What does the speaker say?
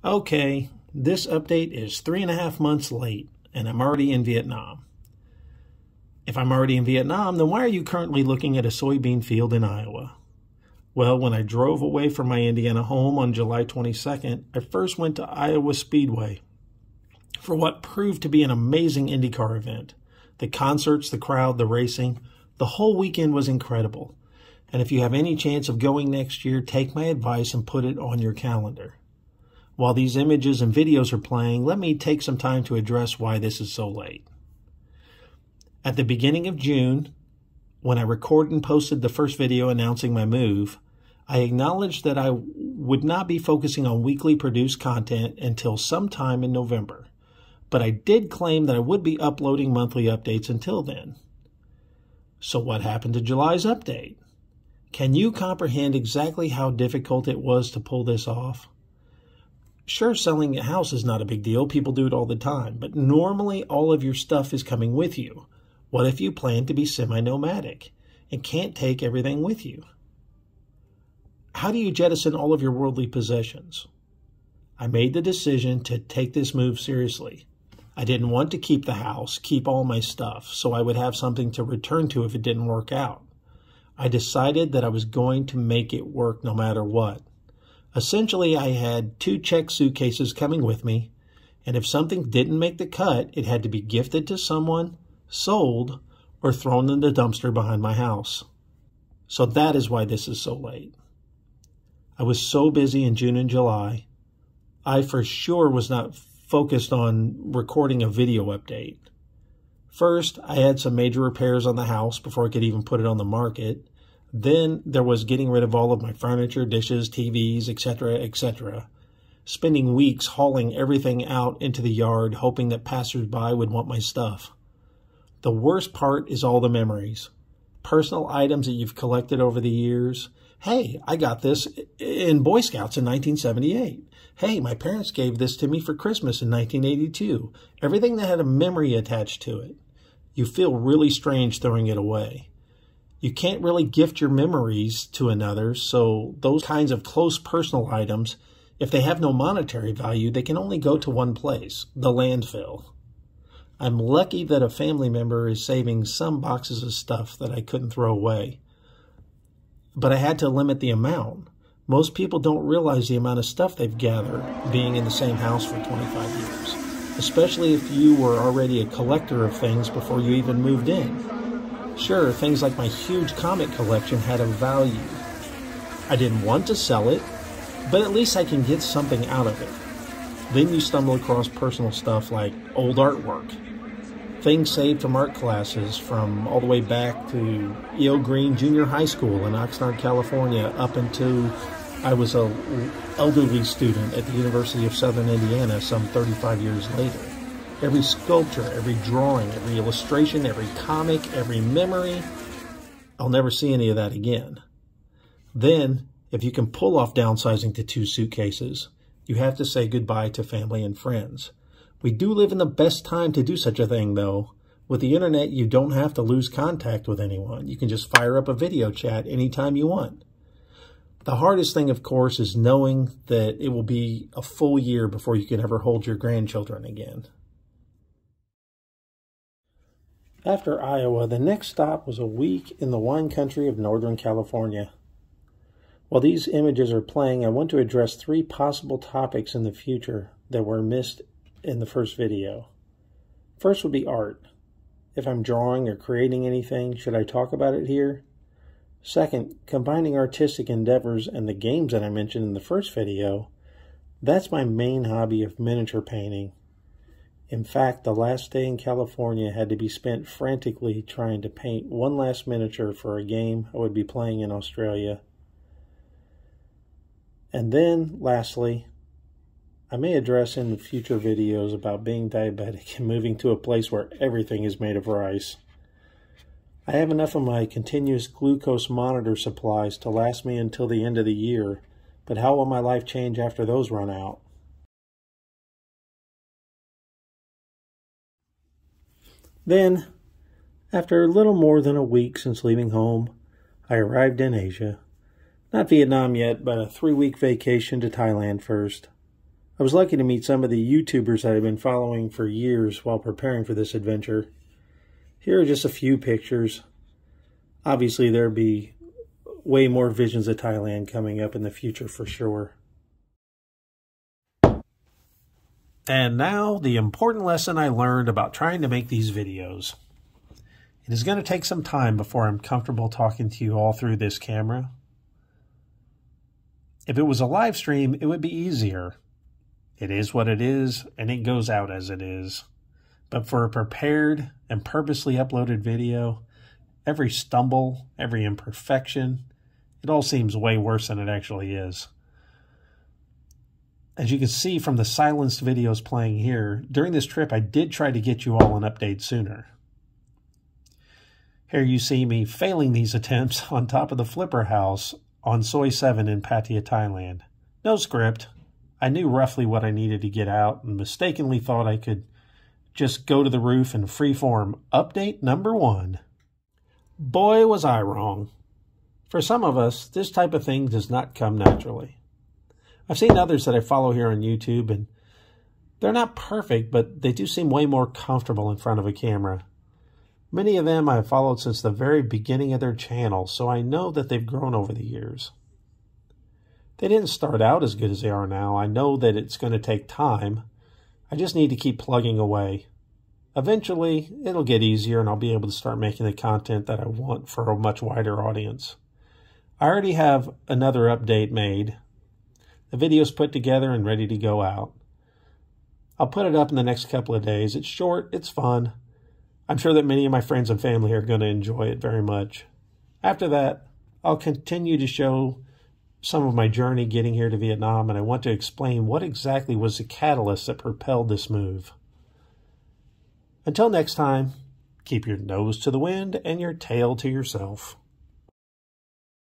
Okay, this update is 3.5 months late, and I'm already in Vietnam. If I'm already in Vietnam, then why are you currently looking at a soybean field in Iowa? Well, when I drove away from my Indiana home on July 22nd, I first went to Iowa Speedway for what proved to be an amazing IndyCar event. The concerts, the crowd, the racing, the whole weekend was incredible. And if you have any chance of going next year, take my advice and put it on your calendar. While these images and videos are playing, let me take some time to address why this is so late. At the beginning of June, when I recorded and posted the first video announcing my move, I acknowledged that I would not be focusing on weekly produced content until sometime in November, but I did claim that I would be uploading monthly updates until then. So what happened to July's update? Can you comprehend exactly how difficult it was to pull this off? Sure, selling a house is not a big deal. People do it all the time. But normally all of your stuff is coming with you. What if you plan to be semi-nomadic and can't take everything with you? How do you jettison all of your worldly possessions? I made the decision to take this move seriously. I didn't want to keep the house, keep all my stuff, so I would have something to return to if it didn't work out. I decided that I was going to make it work no matter what. Essentially, I had 2 checked suitcases coming with me, and if something didn't make the cut, it had to be gifted to someone, sold, or thrown in the dumpster behind my house. So that is why this is so late. I was so busy in June and July, I for sure was not focused on recording a video update. First, I had some major repairs on the house before I could even put it on the market. Then there was getting rid of all of my furniture, dishes, TVs, etc., etc. Spending weeks hauling everything out into the yard, hoping that passersby would want my stuff. The worst part is all the memories. Personal items that you've collected over the years. Hey, I got this in Boy Scouts in 1978. Hey, my parents gave this to me for Christmas in 1982. Everything that had a memory attached to it. You feel really strange throwing it away. You can't really gift your memories to another, so those kinds of close personal items, if they have no monetary value, they can only go to one place, the landfill. I'm lucky that a family member is saving some boxes of stuff that I couldn't throw away. But I had to limit the amount. Most people don't realize the amount of stuff they've gathered being in the same house for 25 years, especially if you were already a collector of things before you even moved in. Sure, things like my huge comic collection had a value. I didn't want to sell it, but at least I can get something out of it. Then you stumble across personal stuff like old artwork, things saved from art classes from all the way back to E.O. Green Junior High School in Oxnard, California, up until I was an elderly student at the University of Southern Indiana some 35 years later. Every sculpture, every drawing, every illustration, every comic, every memory. I'll never see any of that again. Then, if you can pull off downsizing to 2 suitcases, you have to say goodbye to family and friends. We do live in the best time to do such a thing, though. With the internet, you don't have to lose contact with anyone. You can just fire up a video chat anytime you want. The hardest thing, of course, is knowing that it will be a full year before you can ever hold your grandchildren again. After Iowa, the next stop was a week in the wine country of Northern California. While these images are playing, I want to address 3 possible topics in the future that were missed in the first video. First would be art. If I'm drawing or creating anything, should I talk about it here? Second, combining artistic endeavors and the games that I mentioned in the first video, that's my main hobby of miniature painting. In fact, the last day in California had to be spent frantically trying to paint one last miniature for a game I would be playing in Australia. And then, lastly, I may address in the future videos about being diabetic and moving to a place where everything is made of rice. I have enough of my continuous glucose monitor supplies to last me until the end of the year, but how will my life change after those run out? Then, after a little more than a week since leaving home, I arrived in Asia. Not Vietnam yet, but a 3-week vacation to Thailand first. I was lucky to meet some of the YouTubers that I've been following for years while preparing for this adventure. Here are just a few pictures. Obviously, there'll be way more visions of Thailand coming up in the future for sure. And now, the important lesson I learned about trying to make these videos. It is going to take some time before I'm comfortable talking to you all through this camera. If it was a live stream, it would be easier. It is what it is, and it goes out as it is. But for a prepared and purposely uploaded video, every stumble, every imperfection, it all seems way worse than it actually is. As you can see from the silenced videos playing here, during this trip I did try to get you all an update sooner. Here you see me failing these attempts on top of the flipper house on Soi 7 in Pattaya, Thailand. No script. I knew roughly what I needed to get out and mistakenly thought I could just go to the roof and freeform update number 1. Boy, was I wrong. For some of us, this type of thing does not come naturally. I've seen others that I follow here on YouTube, and they're not perfect, but they do seem way more comfortable in front of a camera. Many of them I've followed since the very beginning of their channel, so I know that they've grown over the years. They didn't start out as good as they are now. I know that it's going to take time. I just need to keep plugging away. Eventually, it'll get easier and I'll be able to start making the content that I want for a much wider audience. I already have another update made. The video's put together and ready to go out. I'll put it up in the next couple of days. It's short, it's fun. I'm sure that many of my friends and family are going to enjoy it very much. After that, I'll continue to show some of my journey getting here to Vietnam, and I want to explain what exactly was the catalyst that propelled this move. Until next time, keep your nose to the wind and your tail to yourself.